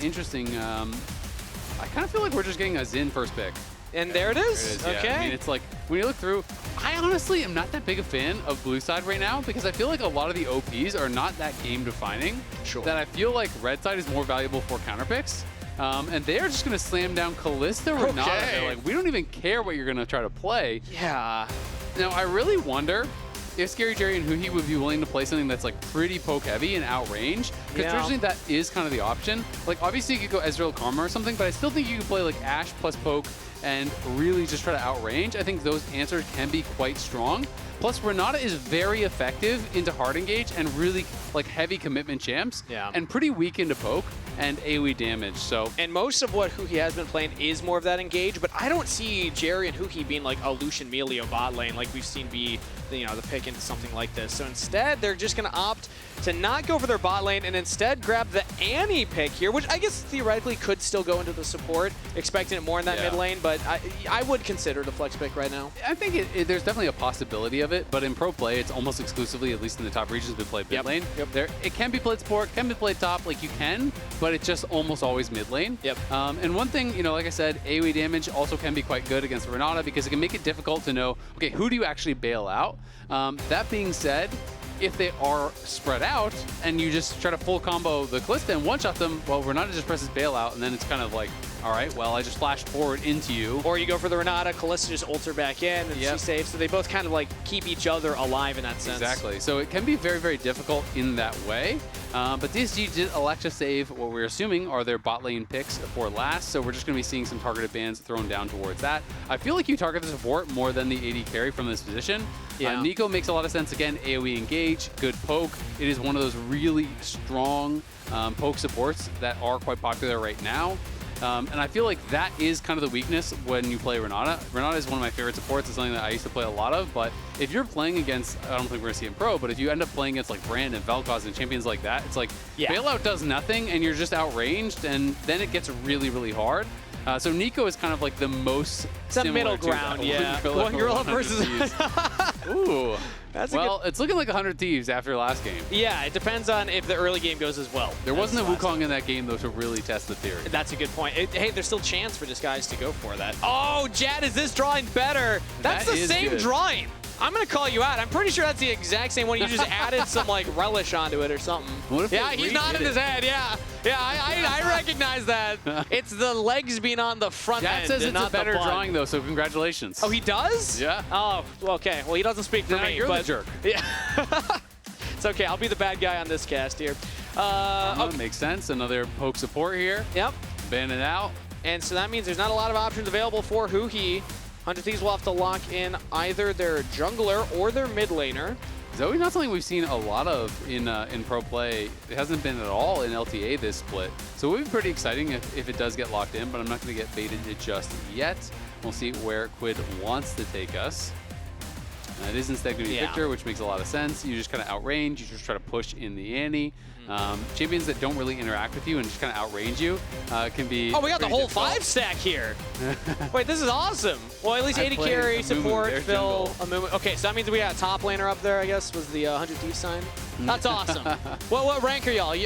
interesting. I kind of feel like we're just getting a Xin first pick. And there it is. There it is, yeah. Okay. I mean, it's like, when you look through, I honestly am not that big a fan of blue side right now because I feel like a lot of the OPs are not that game defining. Sure. That I feel like red side is more valuable for counter picks. And they're just going to slam down Kalista or Renata. They're like, we don't even care what you're going to try to play. Yeah. Now, I really wonder if ScaryJerry and Huhi would be willing to play something that's like pretty poke heavy and outrange, because traditionally that is kind of the option. Like obviously you could go Ezreal Karma or something, but I still think you could play like Ashe plus poke and really just try to outrange. I think those answers can be quite strong. Plus Renata is very effective into hard engage and really like heavy commitment champs, and pretty weak into poke and AoE damage. So and most of what Huhi has been playing is more of that engage, but I don't see Jerry and Huhi being like a Lucian Melio bot lane like we've seen be the pick into something like this. So instead they're just going to opt to not go for their bot lane and instead grab the Annie pick here, which I guess theoretically could still go into the support, expecting it more in that mid lane, but I would consider the flex pick right now. I think there's definitely a possibility of it, but in pro play it's almost exclusively, at least in the top regions, been played mid lane. It can be played support, can be played top, like you can, but it's just almost always mid lane. And one thing, like I said, AoE damage also can be quite good against Renata because it can make it difficult to know, okay, who do you actually bail out? That being said, if they are spread out and you just try to full combo the Kalista and one-shot them, well, Renata just presses bailout, and then it's kind of like, all right, well, I just flashed forward into you. Or you go for the Renata, Kalista just ults her back in, and she's safe, so they both kind of like keep each other alive in that sense. Exactly. So it can be very, very difficult in that way. But DSG did elect to save what we're assuming are their bot lane picks for last, so we're just going to be seeing some targeted bans thrown down towards that. I feel like you target the support more than the AD carry from this position. Nico makes a lot of sense. Again, AoE engage, good poke. It is one of those really strong poke supports that are quite popular right now. And I feel like that is kind of the weakness when you play Renata. Renata is one of my favorite supports. It's something that I used to play a lot of, but if you're playing against, I don't think we're going to see it in pro, but if you end up playing against like Brand and Vel'Koz and champions like that, it's like bailout does nothing and you're just outranged, and then it gets really, really hard. So Nico is kind of like the most middle ground, One Gorilla versus Ooh. Well, it's looking like 100 Thieves after last game. Yeah, it depends on if the early game goes as well. There wasn't a Wukong in that game, though, to really test the theory. That's a good point. Hey, there's still chance for Disguise to go for that. Oh, Jatt, is this drawing better? That's the same drawing. I'm going to call you out. I'm pretty sure that's the exact same one. You just added some, like, relish onto it or something. Yeah, he's nodding his head. Yeah, I recognize that. It's the legs being on the front end. Jatt says it's a better drawing, though, so congratulations. Oh, he does? Yeah. Oh, okay. Well, he doesn't speak for me. You're the jerk. Yeah. It's okay. I'll be the bad guy on this cast here. Makes sense. Another poke support here. Yep. Ban it out. And so that means there's not a lot of options available for Huhi. 100 Thieves will have to lock in either their jungler or their mid laner. Zoe's not something we've seen a lot of in pro play. It hasn't been at all in LTA this split. So it would be pretty exciting if it does get locked in, but I'm not going to get baited just yet. We'll see where Quid wants to take us. It is instead going to be Viktor, which makes a lot of sense. You just kind of outrange. You just try to push in the Annie. Champions that don't really interact with you and just kind of outrange you can be. Oh, we got the whole 5-stack here. Wait, this is awesome. Well, at least AD carry, support, fill, a movement. Okay, so that means we got a top laner up there, I guess, was the 100 Thieves sign. That's awesome. What rank are y'all?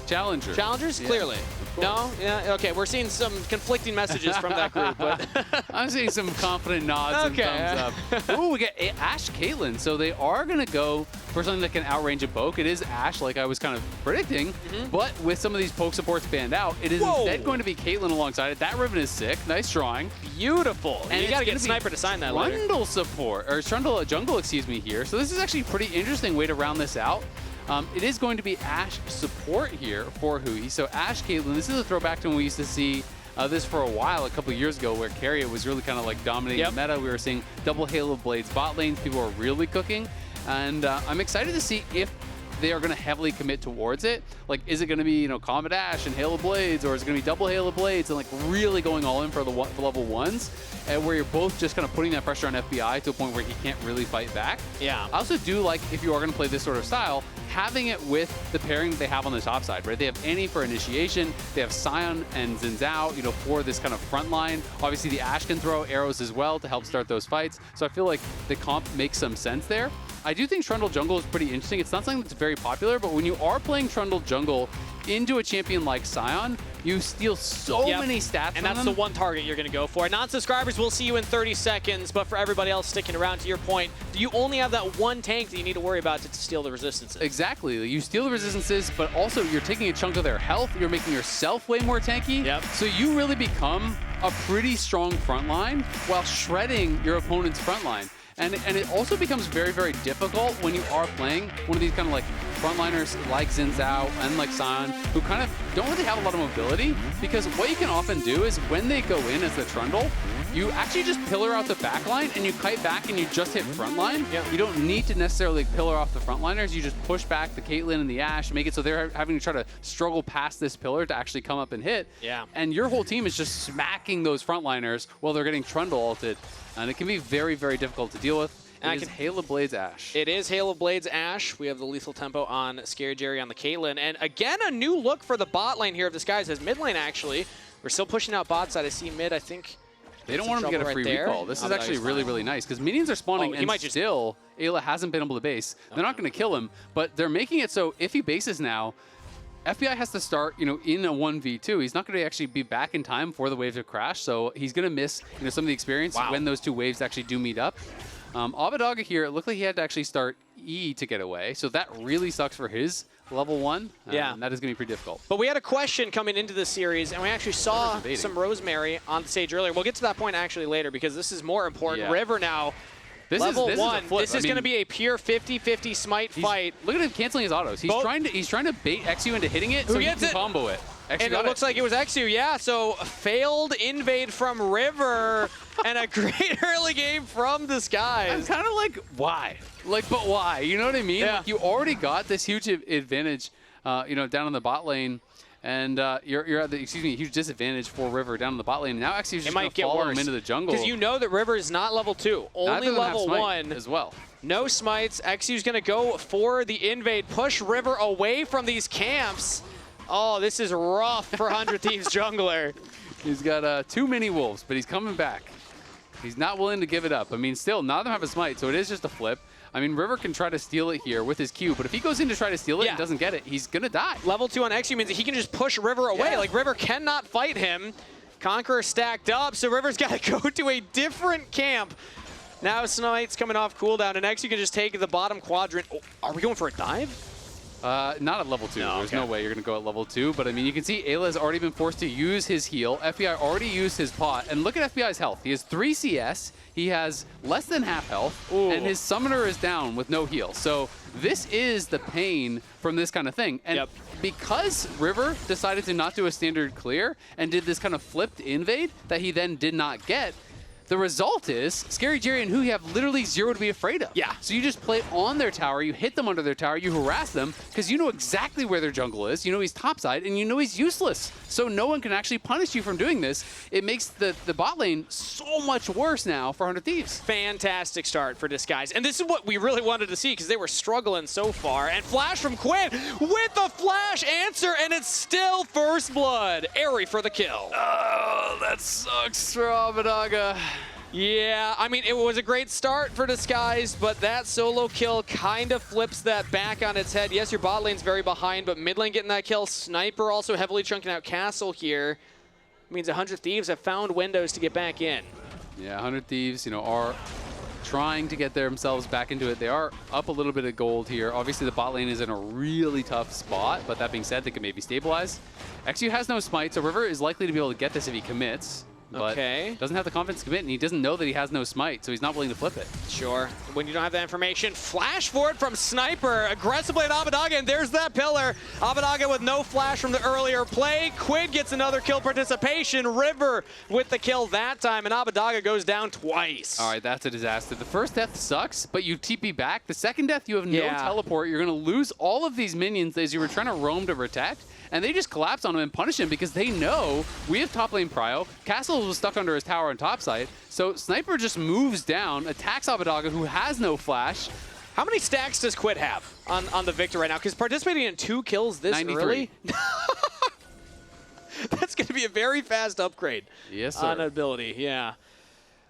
Challenger. Challengers? Clearly. No? Yeah, okay, we're seeing some conflicting messages from that group. But I'm seeing some confident nods and thumbs up. Ooh, we get Ashe Caitlyn. So they are going to go for something that can outrange a poke. It is Ashe, like I was kind of predicting, but with some of these poke supports banned out, it is instead going to be Caitlyn alongside it. That Riven is sick. Nice drawing. Beautiful. And you got to get a sniper to sign that later. Trundle support, or Trundle jungle, excuse me, here. So this is actually a pretty interesting way to round this out. It is going to be Ashe support here for Huhi. So Ashe Caitlyn, this is a throwback to when we used to see this for a while, a couple of years ago, where carry was really kind of like dominating the meta. We were seeing double Halo Blades bot lanes. People are really cooking. And I'm excited to see if they are going to heavily commit towards it. Like, is it going to be, Combat Ashe and Halo Blades, or is it going to be double Halo Blades and like really going all in for the level 1s, and where you're both just kind of putting that pressure on FBI to a point where he can't really fight back? Yeah. I also do like, if you are going to play this sort of style, having it with the pairing they have on the top side, right? They have Annie for initiation, they have Sion and Xin Zhao, for this kind of front line. Obviously, the Ashe can throw arrows as well to help start those fights. So I feel like the comp makes some sense there. I do think Trundle jungle is pretty interesting. It's not something that's very popular, but when you are playing Trundle jungle into a champion like Sion, you steal so many stats and that's the one target you're going to go for. Non-subscribers, we'll see you in 30 seconds, but for everybody else sticking around, to your point, you only have that one tank that you need to worry about to steal the resistances. Exactly. You steal the resistances, but also you're taking a chunk of their health. You're making yourself way more tanky. Yep. So you really become a pretty strong front line while shredding your opponent's front line. And it also becomes very, very difficult when you are playing one of these kind of like frontliners like Xin Zhao and like Sion, who kind of don't really have a lot of mobility, because what you can often do is when they go in as the Trundle, you actually just pillar out the back line and you kite back and you just hit front line. Yep. You don't need to necessarily pillar off the frontliners. You just push back the Caitlyn and the Ashe, make it so they're having to try to struggle past this pillar to actually come up and hit. Yeah. And your whole team is just smacking those frontliners while they're getting Trundle ulted. And it can be very, very difficult to deal with. It is Halo Blades Ashe. It is Halo Blades Ashe. We have the lethal tempo on ScaryJerry on the Caitlyn. And again, a new look for the bot lane here of this guys as mid lane, actually. We're still pushing out bot side. I see mid, I think. They don't want him to get a free recall. This is actually really, really nice because minions are spawning and still Eyla hasn't been able to base. They're not going to kill him, but they're making it so if he bases now, FBI has to start, in a 1v2. He's not going to actually be back in time for the wave to crash, so he's going to miss, some of the experience when those two waves actually do meet up. Abbedage here, it looked like he had to actually start E to get away, so that really sucks for his level 1. Yeah. That is going to be pretty difficult. But we had a question coming into this series, and we actually saw some Rosemary on the stage earlier. We'll get to that point actually later because this is more important. Yeah. River now. Level 1, this is going to be a pure 50-50 smite fight. Look at him canceling his autos. He's trying to bait eXyu into hitting it so he can combo it. And it looks like it was eXyu, yeah. So failed invade from River and a great early game from this guy. I'm kind of like, why? But why? You know what I mean? Yeah. Like, you already got this huge advantage, down in the bot lane. And you're at the, huge disadvantage for River down in the bot lane. Now eXyu's just going to follow him into the jungle. Because you know that River is not level 2, only level 1 as well. No smites. eXyu's going to go for the invade, push River away from these camps. Oh, this is rough for 100 Thieves jungler. He's got too many wolves, but he's coming back. He's not willing to give it up. I mean, still, none of them have a smite, so it is just a flip. I mean, River can try to steal it here with his Q, but if he goes in to try to steal it and doesn't get it, he's going to die. Level 2 on eXyu means that he can just push River away. Like, River cannot fight him. Conqueror stacked up, so River's got to go to a different camp. Now Smite's coming off cooldown, and eXyu can just take the bottom quadrant. Oh, are we going for a dive? Not at level 2. No, There's no way you're going to go at level 2. But, I mean, you can see Eyla has already been forced to use his heal. FBI already used his pot. And look at FBI's health. He has 3 CS. He has less than half health. Ooh. And his summoner is down with no heal. So this is the pain from this kind of thing. And because River decided to not do a standard clear and did this kind of flipped invade that he then did not get, the result is ScaryJerry and Huhi have literally 0 to be afraid of. Yeah. So you just play on their tower, you hit them under their tower, you harass them, because you know exactly where their jungle is, you know he's topside, and you know he's useless. So no one can actually punish you from doing this. It makes the bot lane so much worse now for 100 Thieves. Fantastic start for this guys. And this is what we really wanted to see because they were struggling so far. And flash from Quid with the flash answer, and it's still first blood. Airy for the kill. Oh, that sucks for Abbedage. Yeah, I mean, it was a great start for Disguise, but that solo kill kind of flips that back on its head. Yes, your bot lane's very behind, but mid lane getting that kill. Sniper also heavily chunking out Castle here. Means 100 Thieves have found windows to get back in. Yeah, 100 Thieves, are trying to get themselves back into it. They are up a little bit of gold here. Obviously, the bot lane is in a really tough spot, but that being said, they can maybe stabilize. eXyu has no smite, so River is likely to be able to get this if he commits. But doesn't have the confidence to commit, and he doesn't know that he has no smite, so he's not willing to flip it. Sure. When you don't have that information, flash for it from Sniper. Aggressively at Abbedage, and there's that pillar. Abbedage with no flash from the earlier play. Quid gets another kill participation. River with the kill that time, and Abbedage goes down twice. All right, that's a disaster. The first death sucks, but you TP back. The second death, you have no teleport. You're going to lose all of these minions as you were trying to roam to protect. And they just collapse on him and punish him because they know we have top lane prio. Castle was stuck under his tower on top side. So Sniper just moves down, attacks Abbedage, who has no flash. How many stacks does Quid have on the Viktor right now? Because participating in 2 kills this 93. early? That's going to be a very fast upgrade. Yes, sir. On ability, yeah.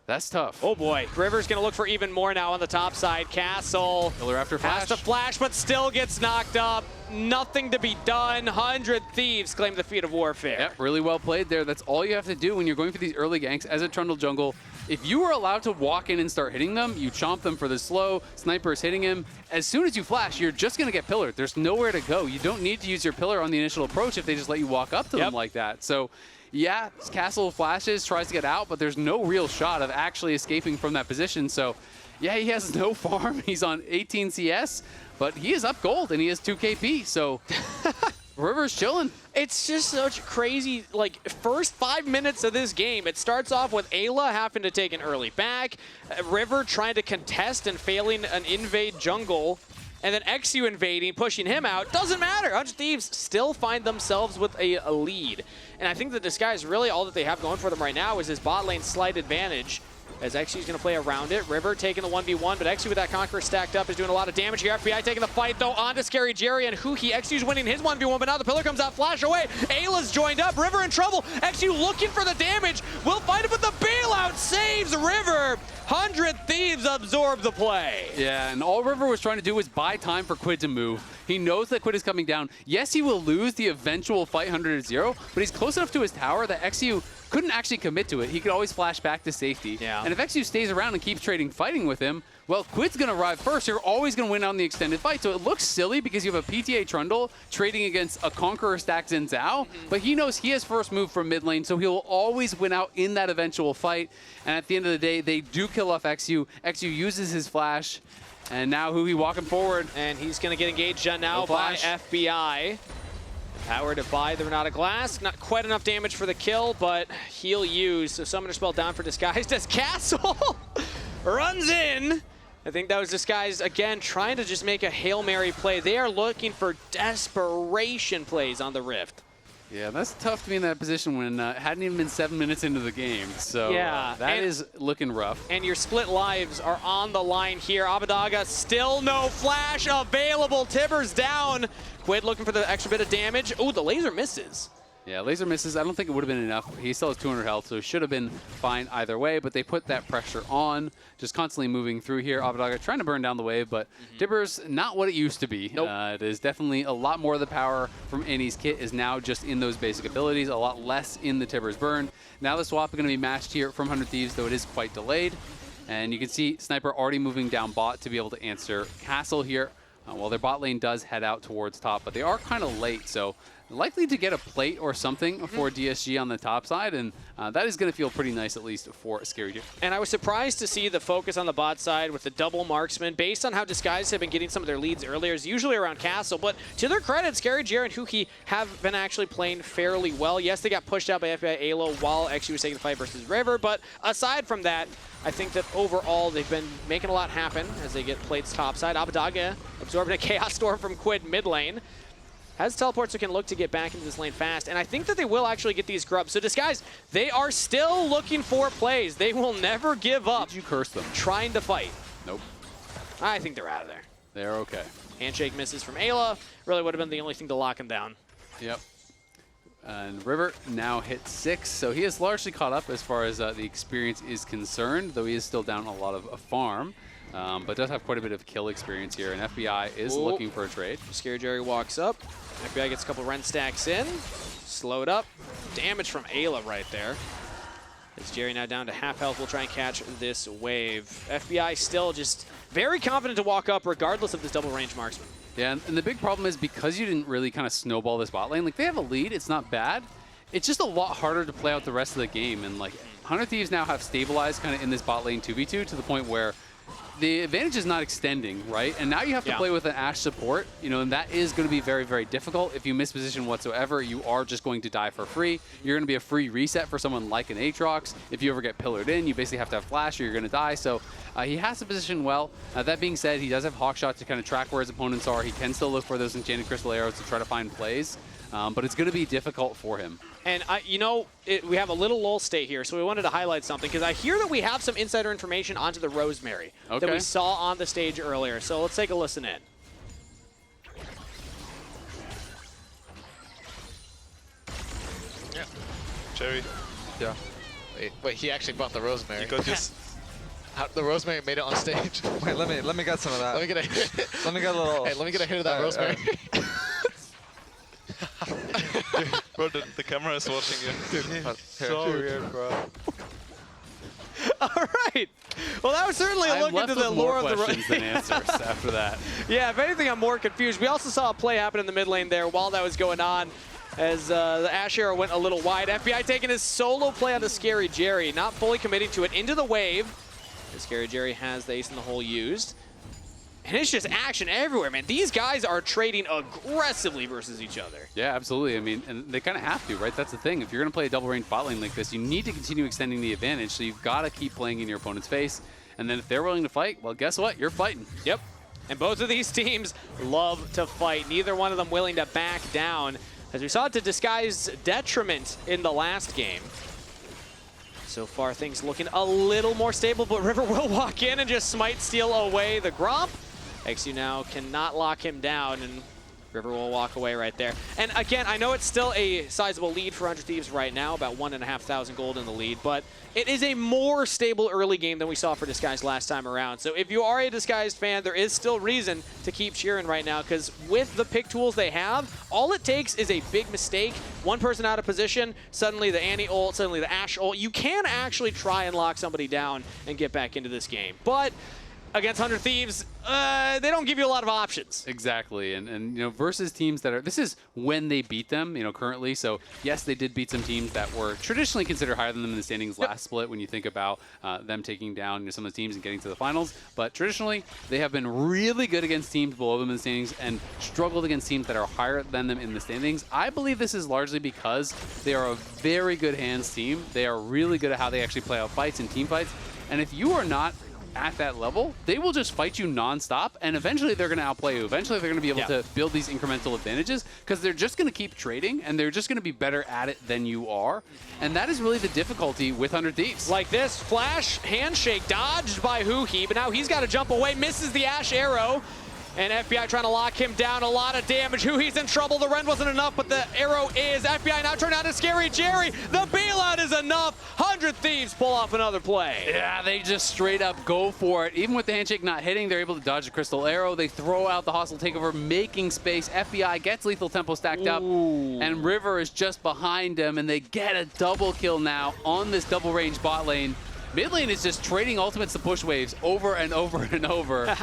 That's tough. Oh boy, River's gonna look for even more now on the top side. Castle Killer after flash. has to flash, but still gets knocked up. nothing to be done. 100 Thieves claim the feat of warfare. Yep, really well played there. That's all you have to do when you're going for these early ganks as a Trundle jungle. If you were allowed to walk in and start hitting them, you chomp them for the slow, Sniper is hitting him. As soon as you flash, you're just going to get pillared. There's nowhere to go. You don't need to use your pillar on the initial approach if they just let you walk up to them like that. So, yeah, Castle flashes, tries to get out, but there's no real shot of actually escaping from that position. So, yeah, he has no farm. He's on 18 CS, but he is up gold and he has 2 KP. So, River's chilling. It's just such crazy, like, first 5 minutes of this game. It starts off with Eyla having to take an early back, River trying to contest and failing an invade jungle, and then eXyu invading, pushing him out. Doesn't matter. 100 Thieves still find themselves with a lead. And I think the Disguise, really all that they have going for them right now is this bot lane slight advantage, as eXyu's going to play around it. River taking the 1v1, but eXyu with that Conqueror stacked up is doing a lot of damage here. FBI taking the fight, though, onto ScaryJerry and Huhi. eXyu's winning his 1v1, but now the pillar comes out, flash away. Ayla's joined up, River in trouble. eXyu looking for the damage, will find it, but the bailout saves River. 100 Thieves absorb the play. Yeah, and all River was trying to do was buy time for Quid to move. He knows that Quid is coming down. Yes, he will lose the eventual fight 100-0, but he's close enough to his tower that eXyu couldn't actually commit to it. He could always flash back to safety. Yeah. And if eXyu stays around and keeps trading fighting with him, well, Quid's going to arrive first. You're always going to win on the extended fight. So it looks silly because you have a PTA Trundle trading against a Conqueror stack Xin Zhao, but he knows he has first move from mid lane, so he'll always win out in that eventual fight. And at the end of the day, they do kill off eXyu. eXyu uses his flash, and now Huhi walking forward. And he's going to get engaged now by FBI. Powered by the Renata Glasc. Not quite enough damage for the kill, but he'll use. So Summoner Spell down for Disguised as Castle runs in. I think that was Disguised, again, trying to just make a Hail Mary play. They are looking for desperation plays on the Rift. Yeah, that's tough to be in that position when it hadn't even been 7 minutes into the game. So yeah, that is looking rough. And your split lives are on the line here. Abbedage still no flash available. Tibbers down. Quid looking for the extra bit of damage. Oh, the laser misses. Yeah, laser misses. I don't think it would have been enough. He still has 200 health, so it should have been fine either way, but they put that pressure on, just constantly moving through here. Abbedage trying to burn down the wave, but Tibbers, not what it used to be. Nope. It is definitely a lot more of the power from Annie's kit is now just in those basic abilities, a lot less in the Tibbers burn. Now the swap is going to be matched here from 100 Thieves, though it is quite delayed. And you can see Sniper already moving down bot to be able to answer Castle here. Well, their bot lane does head out towards top, but they are kind of late, so likely to get a plate or something for DSG on the top side, and that is going to feel pretty nice, at least for ScaryJerry. And I was surprised to see the focus on the bot side with the double marksman. Based on how Disguised have been getting some of their leads earlier, is usually around Castle, but to their credit, ScaryJerry and Huhi have been actually playing fairly well. Yes, they got pushed out by FBI Eyla while eXyu was taking the fight versus River, but aside from that, I think that overall they've been making a lot happen as they get plates topside. Abbedage absorbing a Chaos Storm from Quid mid lane. Has teleports who can look to get back into this lane fast, and I think that they will actually get these grubs. So Disguise, they are still looking for plays. They will never give up. Did you curse them? Trying to fight. Nope. I think they're out of there. They're okay. Handshake misses from Eyla. Really would have been the only thing to lock him down. Yep. And River now hit 6, so he is largely caught up as far as the experience is concerned, though he is still down a lot of farm, but does have quite a bit of kill experience here, and FBI is looking for a trade. ScaryJerry walks up. FBI gets a couple Ren stacks in. Slowed up. Damage from Eyla right there. As Jerry now down to half health, will try and catch this wave. FBI still just very confident to walk up regardless of this double range marksman. Yeah, and the big problem is because you didn't really kind of snowball this bot lane, like they have a lead, it's not bad. It's just a lot harder to play out the rest of the game, and like 100 Thieves now have stabilized kind of in this bot lane 2v2 to the point where the advantage is not extending, right? And now you have to play with an Ashe support, you know, and that is going to be very, very difficult. If you miss position whatsoever, you are just going to die for free. You're going to be a free reset for someone like an Aatrox. If you ever get pillared in, you basically have to have flash or you're going to die. So he has to position well. That being said, he does have Hawkshot to kind of track where his opponents are. He can still look for those enchanted crystal arrows to try to find plays, but it's going to be difficult for him. And, you know, we have a little lull state here, so we wanted to highlight something, because I hear that we have some insider information onto the Rosemary that we saw on the stage earlier. So let's take a listen in. Yeah. Jerry. Yeah. Wait, he actually brought the Rosemary. You go just... The Rosemary made it on stage. Wait, let me get some of that. Let me get a Let me get a little... Hey, let me get a hit of that Rosemary. Bro, the camera is watching you. Dude, So weird, bro. All right. Well, that was certainly a I'm look left into the with lore more of the questions than answers after that. Yeah, if anything, I'm more confused. We also saw a play happen in the mid lane there while that was going on as the Ashe arrow went a little wide. FBI taking his solo play on the ScaryJerry, not fully committing to it into the wave. The ScaryJerry has the ace in the hole used. And it's just action everywhere, man. These guys are trading aggressively versus each other. Yeah, absolutely. I mean, and they kind of have to, right? That's the thing. If you're going to play a double range bot lane like this, you need to continue extending the advantage, so you've got to keep playing in your opponent's face. And then if they're willing to fight, well, guess what? You're fighting. Yep. And both of these teams love to fight. Neither one of them willing to back down, as we saw it to Disguise's detriment in the last game. So far, things looking a little more stable, but River will walk in and just smite steal away the Gromp. eXyu now cannot lock him down, and River will walk away right there. And again, I know it's still a sizable lead for 100 Thieves right now, about 1,500 gold in the lead, but it is a more stable early game than we saw for Disguise last time around. So if you are a Disguised fan, there is still reason to keep cheering right now, because with the pick tools they have, all it takes is a big mistake, one person out of position, suddenly the Annie ult, suddenly the Ashe ult. You can actually try and lock somebody down and get back into this game. But against 100 Thieves, they don't give you a lot of options. Exactly, and you know, versus teams that are, this is when they beat them, you know, currently. So yes, they did beat some teams that were traditionally considered higher than them in the standings last split when you think about them taking down, you know, some of the teams and getting to the finals. But traditionally, they have been really good against teams below them in the standings and struggled against teams that are higher than them in the standings. I believe this is largely because they are a very good hands team. They are really good at how they actually play out fights and team fights. And if you are not at that level, they will just fight you non-stop, and eventually they're going to outplay you. Eventually they're going to be able to build these incremental advantages because they're just going to keep trading, and they're just going to be better at it than you are. And that is really the difficulty with 100 Thieves. Like this, flash, handshake, dodged by Huhi, but now he's got to jump away, misses the Ashe arrow. And FBI trying to lock him down, a lot of damage. Huhi's in trouble, the rend wasn't enough, but the arrow is. FBI now turned out to ScaryJerry. The bailout is enough. 100 Thieves pull off another play. Yeah, they just straight up go for it. Even with the handshake not hitting, they're able to dodge the crystal arrow. They throw out the hostile takeover, making space. FBI gets lethal tempo stacked up, and River is just behind them, and they get a double kill now on this double range bot lane. Mid lane is just trading ultimates to push waves over and over and over.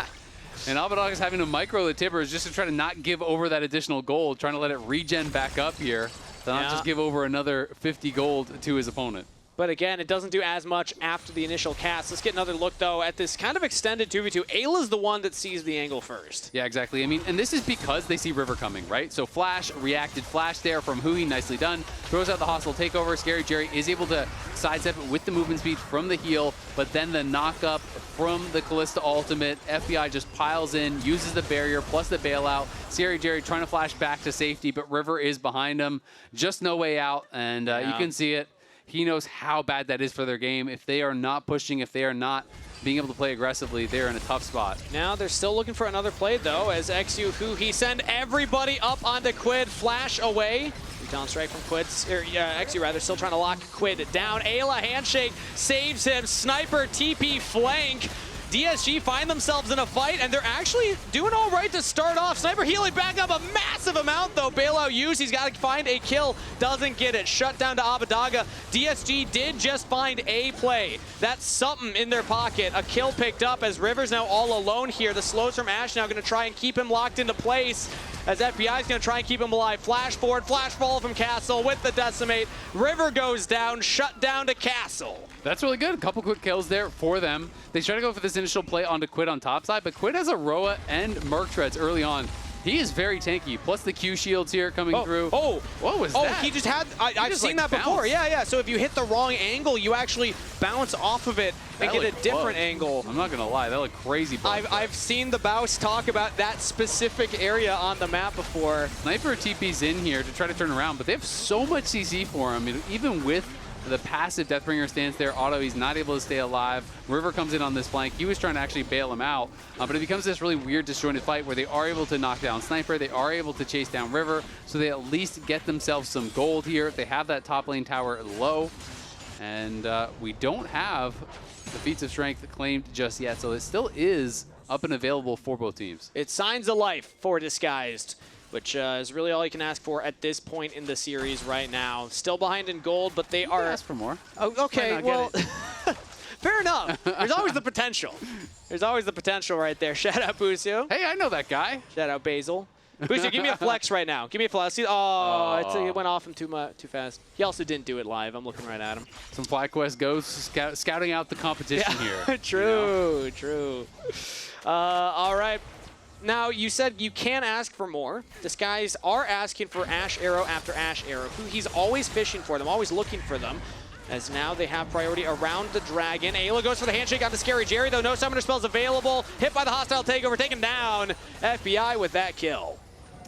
And Abbedage is having to micro the Tibbers just to try to not give over that additional gold, trying to let it regen back up here, to not just give over another 50 gold to his opponent. But again, it doesn't do as much after the initial cast. Let's get another look, though, at this kind of extended 2v2. Eyla's the one that sees the angle first. Yeah, exactly. I mean, and this is because they see River coming, right? So Flash, reacted Flash there from Huhi, nicely done. Throws out the hostile takeover. ScaryJerry is able to sidestep it with the movement speed from the heal, but then the knock-up from the Kalista ultimate. FBI just piles in, uses the barrier plus the bailout. ScaryJerry trying to flash back to safety, but River is behind him. Just no way out, and you can see it. He knows how bad that is for their game. If they are not pushing, if they are not being able to play aggressively, they're in a tough spot. Now they're still looking for another play, though, as eXyu, Huhi send everybody up onto Quid. Flash away. Recon strike from Quid, eXyu rather, still trying to lock Quid down. Eyla handshake saves him. Sniper TP flank. DSG find themselves in a fight, and they're actually doing all right to start off. Sniper healing back up a massive amount, though. Bailout used. He's got to find a kill. Doesn't get it. Shut down to Abbedage. DSG did just find a play. That's something in their pocket. A kill picked up as River's now all alone here. The slows from Ashe now going to try and keep him locked into place, as FBI is going to try and keep him alive. Flash forward, flash fall from Castle with the decimate. River goes down, shut down to Castle. That's really good. A couple quick kills there for them. They try to go for this initial play onto Quid on top side, but Quid has a Roa and Merc Treads early on. He is very tanky. Plus the Q shields here coming through. What was that? He just had, I've seen that before. Yeah. So if you hit the wrong angle, you actually bounce off of it and get a different angle. I'm not going to lie. That looked crazy. I've seen the Baus talk about that specific area on the map before. Sniper TP's in here to try to turn around, but they have so much CC for him. Even with the passive Deathbringer stance there, Auto, he's not able to stay alive. River comes in on this flank. He was trying to actually bail him out, but it becomes this really weird disjointed fight where they are able to knock down Sniper, they are able to chase down River, so they at least get themselves some gold here. They have that top lane tower low, and we don't have the feats of strength claimed just yet, so it still is up and available for both teams. It's signs of life for Disguised, which is really all you can ask for at this point in the series right now. Still behind in gold, but they are... ask for more. Oh, okay, well... Fair enough. There's always the potential. There's always the potential right there. Shout out Busio. Hey, I know that guy. Shout out Basil. Busio, give me a flex right now. Give me a flex. Oh, it went off him too fast. He also didn't do it live. I'm looking right at him. Some FlyQuest goes scouting out the competition here. True, true. All right. Now, you said you can ask for more. These guys are asking for Ashe Arrow after Ashe Arrow. He's always fishing for them, always looking for them. As now they have priority around the dragon. Eyla goes for the handshake on the ScaryJerry, though no summoner spells available. Hit by the hostile takeover, taken down. FBI with that kill.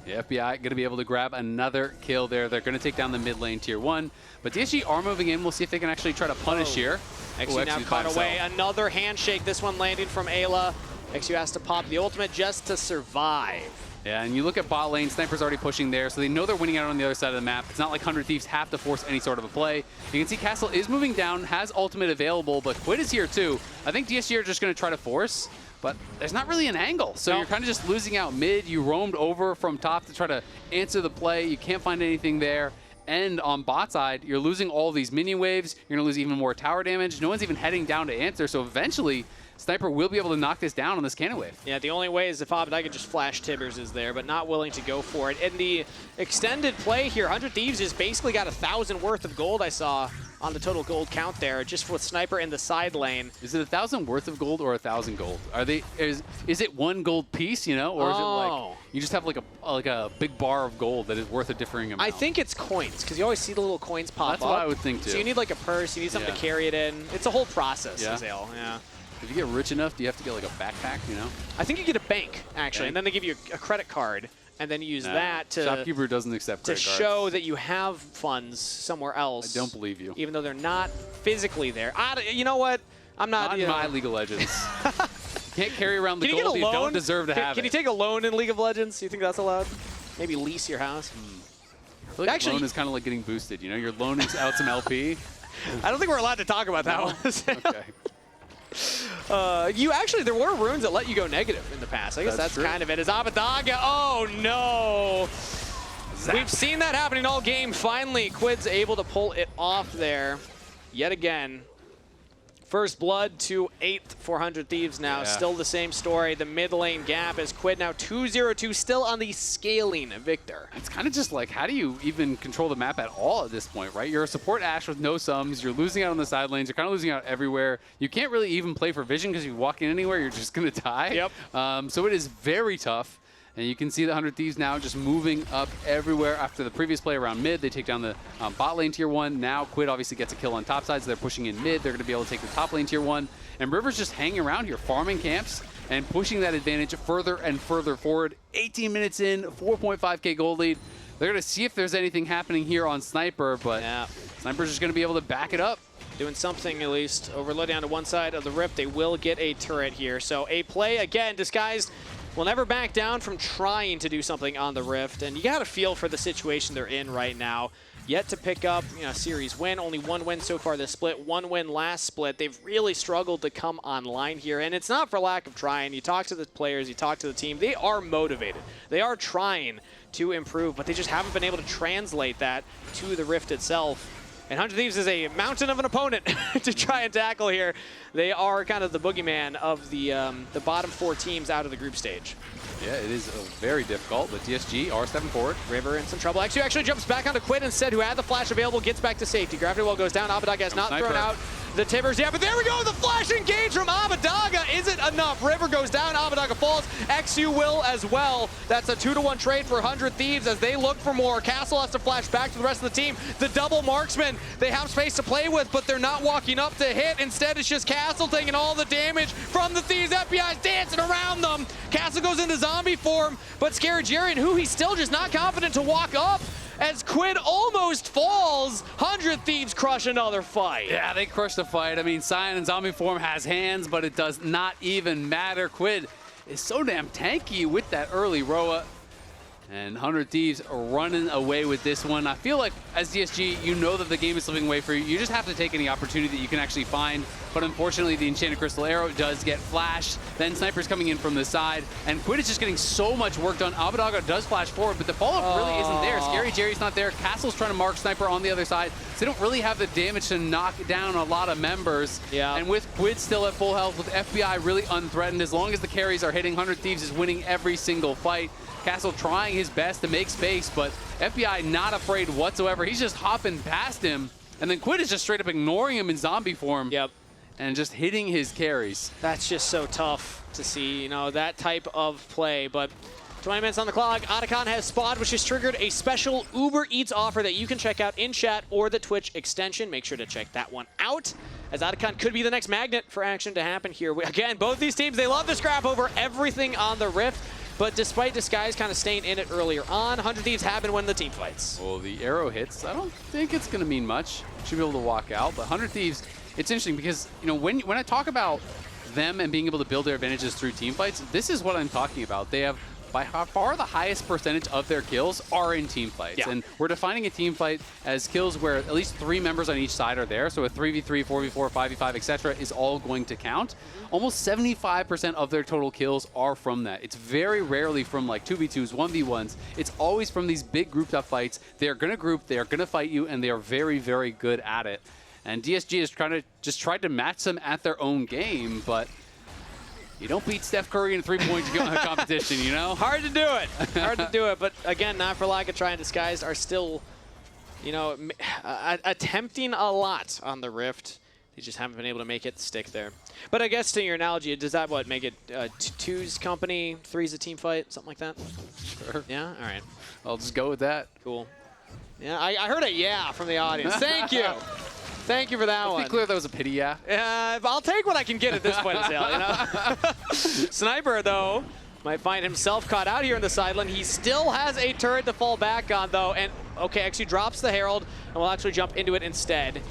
The FBI going to be able to grab another kill there. They're going to take down the mid lane tier 1. But DSG are moving in. We'll see if they can actually try to punish here. eXyu now caught away. Another handshake, this one landing from Eyla. eXyu has to pop the ultimate just to survive. Yeah, and you look at bot lane, Sniper's already pushing there, so they know they're winning out on the other side of the map. It's not like 100 Thieves have to force any sort of a play. You can see Castle is moving down, has ultimate available, but Quid is here too. I think DSG are just going to try to force, but there's not really an angle. So you're kind of just losing out mid. You roamed over from top to try to answer the play. You can't find anything there. And on bot side, you're losing all these minion waves. You're going to lose even more tower damage. No one's even heading down to answer, so eventually Sniper will be able to knock this down on this cannon wave. Yeah, the only way is if Abbedage just flash Tibbers is there, but not willing to go for it. In the extended play here, 100 Thieves has basically got 1,000 worth of gold I saw on the total gold count there, just with Sniper in the side lane. Is it 1,000 worth of gold or 1,000 gold? Are they? Is it one gold piece, you know, or is it like you just have like a big bar of gold that is worth a differing amount? I think it's coins, because you always see the little coins pop up. That's what I would think too. So you need like a purse, you need something to carry it in. It's a whole process, Zale. Yeah. If you get rich enough, do you have to get like a backpack, you know? I think you get a bank, actually, and then they give you a credit card, and then you use that to... Shopkeeper doesn't accept credit cards. show that you have funds somewhere else. I don't believe you. Even though they're not physically there. You know what? I'm not... Not in my League of Legends. You can't carry around the gold you don't deserve to have Can you take a loan in League of Legends? You think that's allowed? Maybe lease your house? I feel like actually, loan is kind of like getting boosted, you know? You're loaning out some LP. I don't think we're allowed to talk about that one. Okay. There were runes that let you go negative in the past. I guess that's kind of it. Is Abbedage? Oh no! We've seen that happening all game. Finally, Quid's able to pull it off there. Yet again. First blood to 8th, 400 Thieves now. Still the same story. The mid lane gap is Quid now 2-0-2, still on the scaling Viktor. It's kind of just like, how do you even control the map at all at this point, right? You're a support Ashe with no sums. You're losing out on the side lanes. You're kind of losing out everywhere. You can't really even play for vision because you walk in anywhere, you're just going to die. Yep. So it is very tough. And you can see the 100 Thieves now just moving up everywhere. After the previous play around mid, they take down the bot lane tier 1. Now Quid obviously gets a kill on top side, so they're pushing in mid. They're going to be able to take the top lane tier 1. And River's just hanging around here, farming camps and pushing that advantage further and further forward. 18 minutes in, 4.5k gold lead. They're going to see if there's anything happening here on Sniper, but Sniper's just going to be able to back it up. Doing something at least. Overload down to one side of the Rift. They will get a turret here. So a play, again, disguised. Will never back down from trying to do something on the Rift, and you got to feel for the situation they're in right now. Yet to pick up series win, only one win so far this split, one win last split. They've really struggled to come online here, and it's not for lack of trying. You talk to the players, you talk to the team, they are motivated. They are trying to improve, but they just haven't been able to translate that to the Rift itself. And 100 Thieves is a mountain of an opponent to try and tackle here. They are kind of the boogeyman of the bottom 4 teams out of the group stage. Yeah, it is very difficult, but DSG are stepping forward. River in some trouble. eXyu actually jumps back onto Quid instead, who had the flash available, gets back to safety. Gravity Well goes down. Abbedage has not thrown out the Tibbers. Yeah, but there we go. The flash engage from Abbedage isn't enough. River goes down. Abbedage falls. eXyu will as well. That's a 2-to-1 trade for 100 Thieves as they look for more. Castle has to flash back to the rest of the team. The double marksman. They have space to play with, but they're not walking up to hit. Instead, it's just Castle taking all the damage from the Thieves. FBI's dancing around them. Castle goes into zombie form, but ScaryJerry and Huhi still just not confident to walk up. As Quid almost falls, 100 Thieves crush another fight. Yeah, they crush the fight. I mean, Sion in zombie form has hands, but it does not even matter. Quid is so damn tanky with that early Roa. And 100 Thieves are running away with this one. I feel like as DSG, you know that the game is slipping away for you. You just have to take any opportunity that you can actually find. But unfortunately, the Enchanted Crystal Arrow does get flashed. Then Sniper's coming in from the side. And Quid is just getting so much work done. Abbedage does flash forward, but the follow-up really isn't there. ScaryJerry's not there. Castle's trying to mark Sniper on the other side. So they don't really have the damage to knock down a lot of members. Yeah. And with Quid still at full health, with FBI really unthreatened, as long as the carries are hitting, 100 Thieves is winning every single fight. Castle trying his best to make space, but FBI not afraid whatsoever. He's just hopping past him, and then Quid is just straight up ignoring him in zombie form. Yep. And just hitting his carries. That's just so tough to see, you know, that type of play. But 20 minutes on the clock. Otacon has spawned, which has triggered a special Uber Eats offer that you can check out in chat or the Twitch extension. Make sure to check that one out, as Otacon could be the next magnet for action to happen here. Again, both these teams, they love to scrap over everything on the Rift. But despite Disguise kind of staying in it earlier on, 100 Thieves have been winning the team fights. Well, the arrow hits. I don't think it's going to mean much. Should be able to walk out. But 100 Thieves, it's interesting because, you know, when I talk about them and being able to build their advantages through team fights, this is what I'm talking about. They have by far the highest percentage of their kills are in team fights. Yeah. And we're defining a team fight as kills where at least 3 members on each side are there. So a 3v3, 4v4, 5v5, etc. is all going to count. Almost 75% of their total kills are from that. It's very rarely from like 2v2s, 1v1s. It's always from these big grouped up fights. They're going to group, they're going to fight you, and they are very, very good at it. And DSG is tried to match them at their own game, but you don't beat Steph Curry in a three-point competition, you know? Hard to do it. Hard to do it. But again, not for lack of trying. Disguised are still, you know, attempting a lot on the Rift. They just haven't been able to make it stick there. But I guess to your analogy, does that what make it 2's company, 3's a team fight, something like that? Sure. Yeah. All right. I'll just go with that. Cool. Yeah, I heard a yeah from the audience. Thank you. Thank you for that one. Let's be clear, that was a pity, yeah. I'll take what I can get at this point, Azale, you know? Sniper, though, might find himself caught out here in the sideline. He still has a turret to fall back on, though. And, okay, eXyu drops the Herald, and will actually jump into it instead.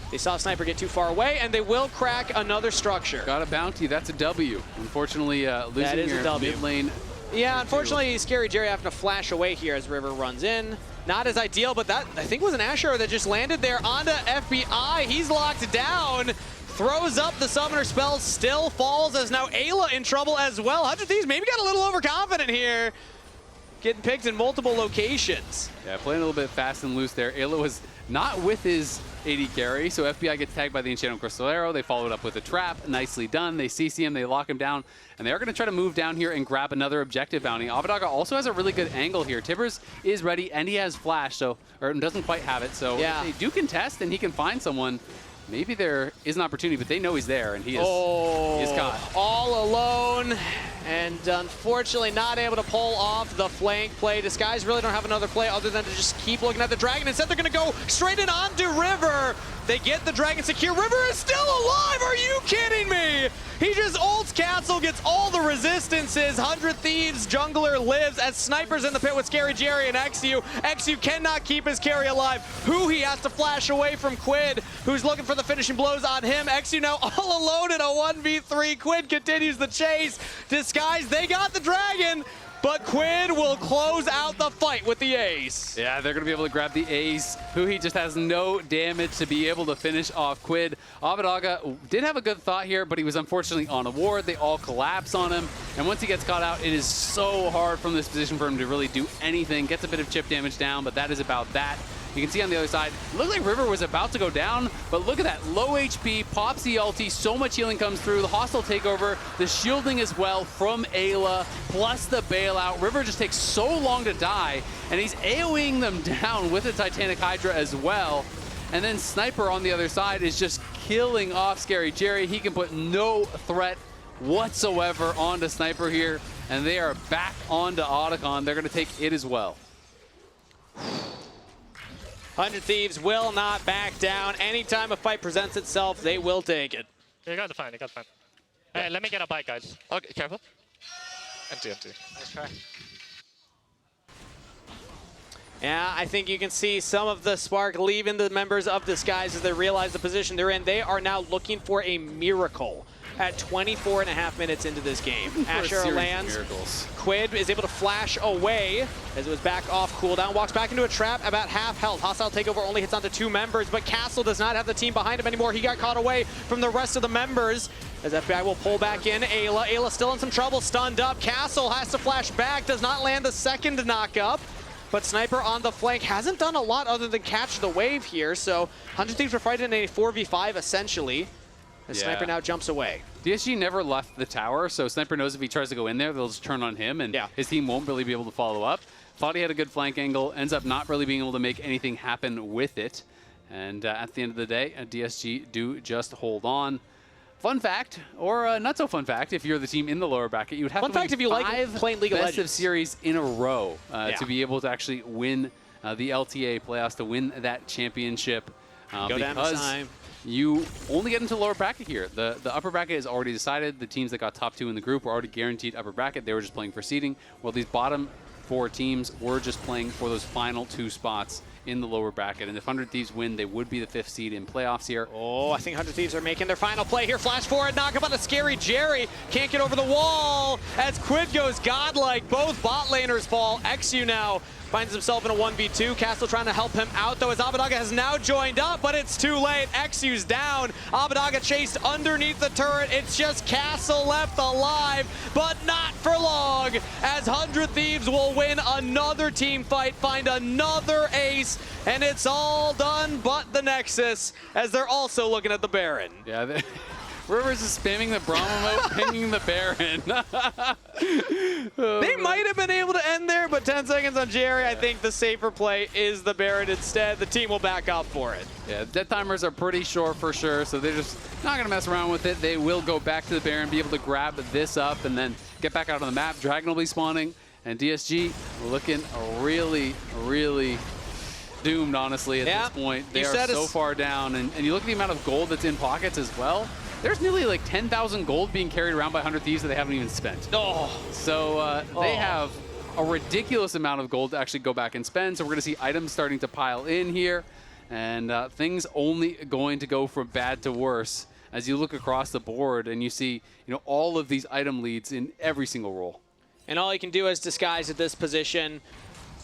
They saw Sniper get too far away, and they will crack another structure. Got a bounty. That's a W. Unfortunately, losing your mid lane. Yeah, unfortunately, ScaryJerry having to flash away here as River runs in. Not as ideal, but that, I think, was an Ashe arrow that just landed there onto FBI. He's locked down, throws up the summoner spell, still falls, as now Eyla in trouble as well. 100 Thieves maybe got a little overconfident here, getting picked in multiple locations. Yeah, playing a little bit fast and loose there. Eyla was not with his AD carry, so FBI gets tagged by the Enchanted Crystal Arrow. They followed up with a trap. Nicely done. They CC him, they lock him down, and they are going to try to move down here and grab another objective bounty. Abbedage also has a really good angle here. Tibbers is ready, and he has flash, so or doesn't quite have it. So yeah, if they do contest and he can find someone, maybe there is an opportunity, but they know he's there, and he is caught. All alone, and unfortunately not able to pull off the flank play. Disguise really don't have another play other than to just keep looking at the Dragon. Instead, they're going to go straight in onto River. They get the Dragon secure. River is still alive! Are you kidding me? He just ults Castle, gets all the resistances. 100 Thieves jungler lives as Sniper's in the pit with ScaryJerry and eXyu. eXyu cannot keep his carry alive. Huhi has to flash away from Quid, who's looking for the finishing blows on him. eXyu now all alone in a 1v3. Quid continues the chase. Disguise, they got the Dragon, but Quid will close out the fight with the ace. Yeah, they're going to be able to grab the ace. Huhi just has no damage to be able to finish off Quid. Abbedage did have a good thought here, but he was unfortunately on a ward. They all collapse on him. And once he gets caught out, it is so hard from this position for him to really do anything. Gets a bit of chip damage down, but that is about that. You can see on the other side, it looked like River was about to go down, but look at that. Low HP, pops the ulti, so much healing comes through, the hostile takeover, the shielding as well from Eyla, plus the bailout. River just takes so long to die, and he's AoEing them down with the Titanic Hydra as well. And then Sniper on the other side is just killing off ScaryJerry. He can put no threat whatsoever onto Sniper here, and they are back onto Otacon. They're going to take it as well. 100 Thieves will not back down. Anytime a fight presents itself, they will take it. You got the find, you got the find. Hey, let me get a bite, guys. Okay, careful. Empty. Nice try. Yeah, I think you can see some of the spark leaving the members of Disguise as they realize the position they're in. They are now looking for a miracle at 24.5 minutes into this game. Ashe lands. Quid is able to flash away as it was back off cooldown. Walks back into a trap about half health. Hostile takeover only hits onto 2 members, but Castle does not have the team behind him anymore. He got caught away from the rest of the members. As FBI will pull back in. Eyla. Eyla still in some trouble. Stunned up. Castle has to flash back. Does not land the second knock up. But Sniper on the flank hasn't done a lot other than catch the wave here. So 100 Thieves are fighting in a 4v5 essentially. And Sniper now jumps away. DSG never left the tower, so Sniper knows if he tries to go in there, they'll just turn on him, and his team won't really be able to follow up. Thought he had a good flank angle, ends up not really being able to make anything happen with it. And at the end of the day, DSG do just hold on. Fun fact, or not so fun fact, if you're the team in the lower bracket, you would have to win if you like playing League of best Legends of series in a row to be able to actually win the LTA playoffs, to win that championship. Go down to time. You only get into the lower bracket here. The upper bracket is already decided. The teams that got top 2 in the group were already guaranteed upper bracket. They were just playing for seeding. Well, these bottom 4 teams were just playing for those final 2 spots in the lower bracket. And if 100 Thieves win, they would be the 5th seed in playoffs here. Oh, I think 100 Thieves are making their final play here. Flash forward, knock up on a ScaryJerry. Can't get over the wall as Quid goes godlike. Both bot laners fall. eXyu now finds himself in a 1v2. Castle trying to help him out, though, as Abbedage has now joined up, but it's too late. eXyu's down. Abbedage chased underneath the turret. It's just Castle left alive, but not for long, as 100 Thieves will win another team fight, find another ace, and it's all done but the Nexus, as they're also looking at the Baron. Yeah, Rivers is spamming the Braum emote, pinging the Baron. They might have been able to end there, but 10 seconds on Jerry. I think the safer play is the Baron instead. The team will back up for it. Yeah, death timers are pretty short for sure, so they're just not going to mess around with it. They will go back to the Baron, be able to grab this up, and then get back out on the map. Dragon will be spawning, and DSG looking really, really doomed, honestly, at this point. They are so far down, and you look at the amount of gold that's in pockets as well. There's nearly like 10,000 gold being carried around by 100 Thieves that they haven't even spent. So they have a ridiculous amount of gold to actually go back and spend. So we're going to see items starting to pile in here, and things only going to go from bad to worse as you look across the board and you see, all of these item leads in every single role. And all you can do is disguise at this position.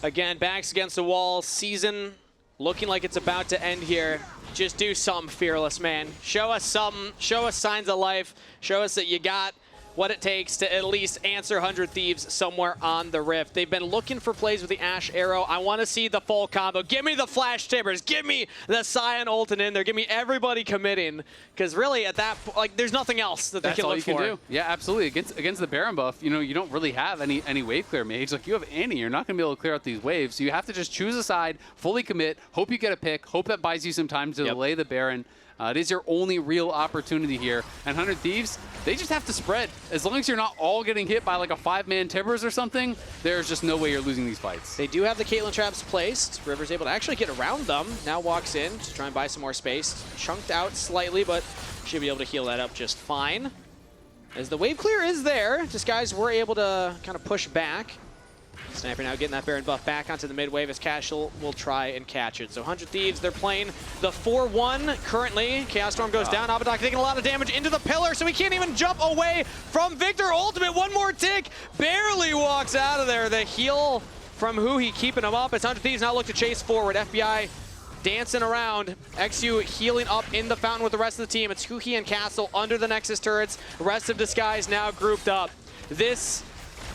Again, backs against the wall. Season looking like it's about to end here. Just do something, Fearless, man. Show us something. Show us signs of life. Show us that you got what it takes to at least answer 100 Thieves somewhere on the Rift. They've been looking for plays with the Ashe arrow. I want to see the full combo. Give me the flash timbers. Give me the Sion ulting in there. Give me everybody committing. Because really, at that point, there's nothing else that they can look for. That's all you can do. Yeah, absolutely. Against the Baron buff, you don't really have any wave clear mage. Like, you have Annie. You're not going to be able to clear out these waves. So you have to just choose a side, fully commit, hope you get a pick, hope that buys you some time to delay the Baron. It is your only real opportunity here. And 100 Thieves, they just have to spread. As long as you're not all getting hit by like a 5-man Timbers or something, there's just no way you're losing these fights. They do have the Caitlyn traps placed. River's able to actually get around them. Now walks in to try and buy some more space. Chunked out slightly, but should be able to heal that up just fine. As the wave clear is there, just guys were able to kind of push back. Sniper now getting that Baron buff back onto the mid wave as Casual will try and catch it. So 100 Thieves, they're playing the 4-1 currently. Chaos Storm goes down. Abbedage taking a lot of damage into the pillar, so he can't even jump away from Viktor. Ultimate, one more tick. Barely walks out of there. The heal from Huhi keeping him up as 100 Thieves now look to chase forward. FBI dancing around. eXyu healing up in the fountain with the rest of the team. It's Huhi and Castle under the Nexus turrets. Rest of Disguise now grouped up. This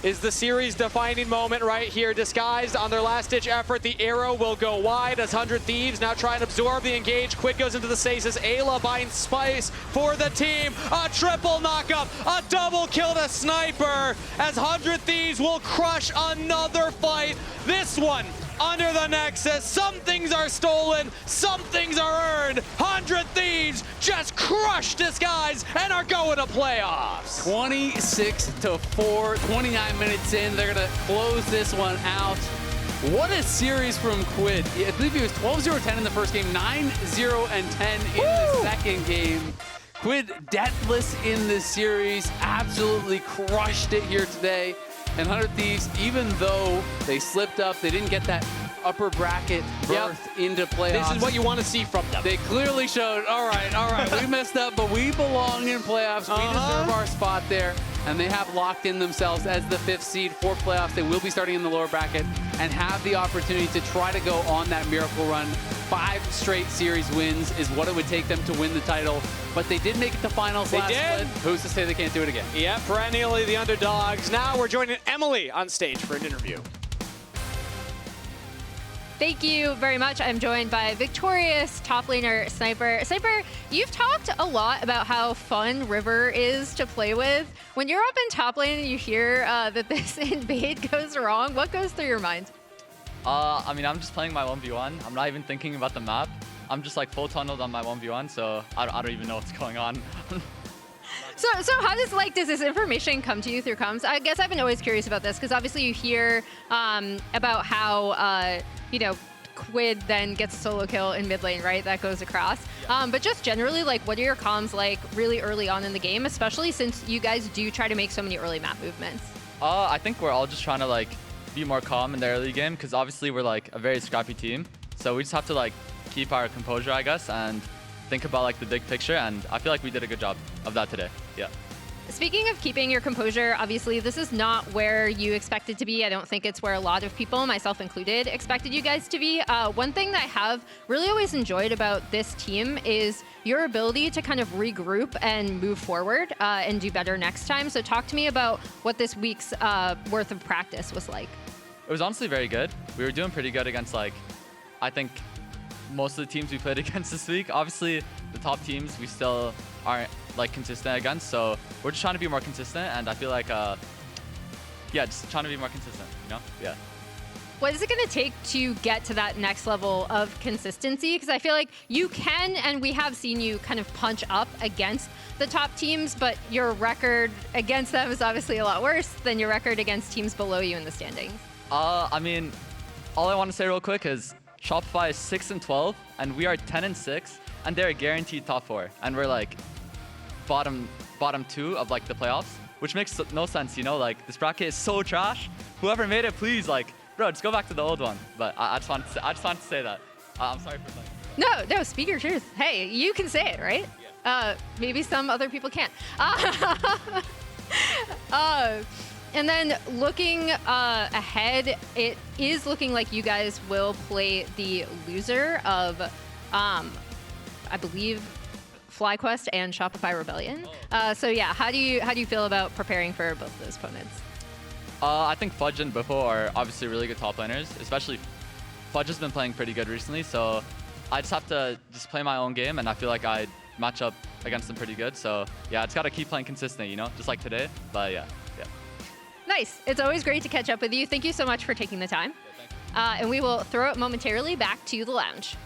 is the series-defining moment right here. Disguised on their last-ditch effort. The arrow will go wide as 100 Thieves now try and absorb the engage. Quid goes into the stasis. Eyla buying spice for the team. A triple knockup, a double kill to Sniper as 100 Thieves will crush another fight. This one under the Nexus. Some things are stolen, some things are earned. 100 Thieves just crushed Disguise and are going to playoffs. 26-4, 29 minutes in. They're going to close this one out. What a series from Quid. I believe he was 12-0-10 in the first game, 9-0-10 in the second game. Quid deathless in this series, absolutely crushed it here today. And 100 Thieves, even though they slipped up, they didn't get that upper bracket berth into playoffs. This is what you want to see from them. They clearly showed, all right, we messed up, but we belong in playoffs. We deserve our spot there. And they have locked in themselves as the 5th seed for playoffs. They will be starting in the lower bracket and have the opportunity to try to go on that miracle run. 5 straight series wins is what it would take them to win the title. But they did make it to finals last split. Who's to say they can't do it again? Yeah, perennially the underdogs. Now we're joining Emily on stage for an interview. Thank you very much. I'm joined by victorious top laner Sniper. Sniper, you've talked a lot about how fun River is to play with. When you're up in top lane and you hear that this invade goes wrong, what goes through your mind? I mean, I'm just playing my 1v1. I'm not even thinking about the map. I'm just like full tunneled on my 1v1, so I don't even know what's going on. So how does this information come to you through comms? I guess I've been always curious about this because obviously you hear about how Quid then gets a solo kill in mid lane, right? That goes across. But just generally, what are your comms like really early on in the game, especially since you guys do try to make so many early map movements? I think we're all just trying to be more calm in the early game because obviously we're a very scrappy team. So we just have to keep our composure, I guess, and think about the big picture. And I feel like we did a good job of that today. Yeah. Speaking of keeping your composure, obviously this is not where you expected to be. I don't think it's where a lot of people, myself included, expected you guys to be. One thing that I have really always enjoyed about this team is your ability to kind of regroup and move forward and do better next time. So talk to me about what this week's worth of practice was like. It was honestly very good. We were doing pretty good against I think most of the teams we played against this week. Obviously the top teams we still aren't consistent against, so we're just trying to be more consistent, and I feel just trying to be more consistent, Yeah. What is it going to take to get to that next level of consistency? Because I feel like you can, and we have seen you kind of punch up against the top teams, but your record against them is obviously a lot worse than your record against teams below you in the standings. I mean, all I want to say real quick is Shopify is 6-12, and we are 10-6, and they're a guaranteed top 4, and we're bottom 2 of the playoffs, which makes no sense, this bracket is so trash. Whoever made it, please, bro, just go back to the old one. But I just wanted to say that. I'm sorry for saying. No, speak your truth. Hey, you can say it, right? Yeah. Maybe some other people can't. And then looking ahead, it is looking like you guys will play the loser of, I believe, FlyQuest and Shopify Rebellion. So yeah, how do you feel about preparing for both of those opponents? I think Fudge and Biffo are obviously really good top laners, especially Fudge has been playing pretty good recently, so I just have to play my own game, and I feel like I match up against them pretty good. So yeah, I just got to keep playing consistent, just like today. But yeah. Nice. It's always great to catch up with you. Thank you so much for taking the time. Yeah, and we will throw it momentarily back to the lounge.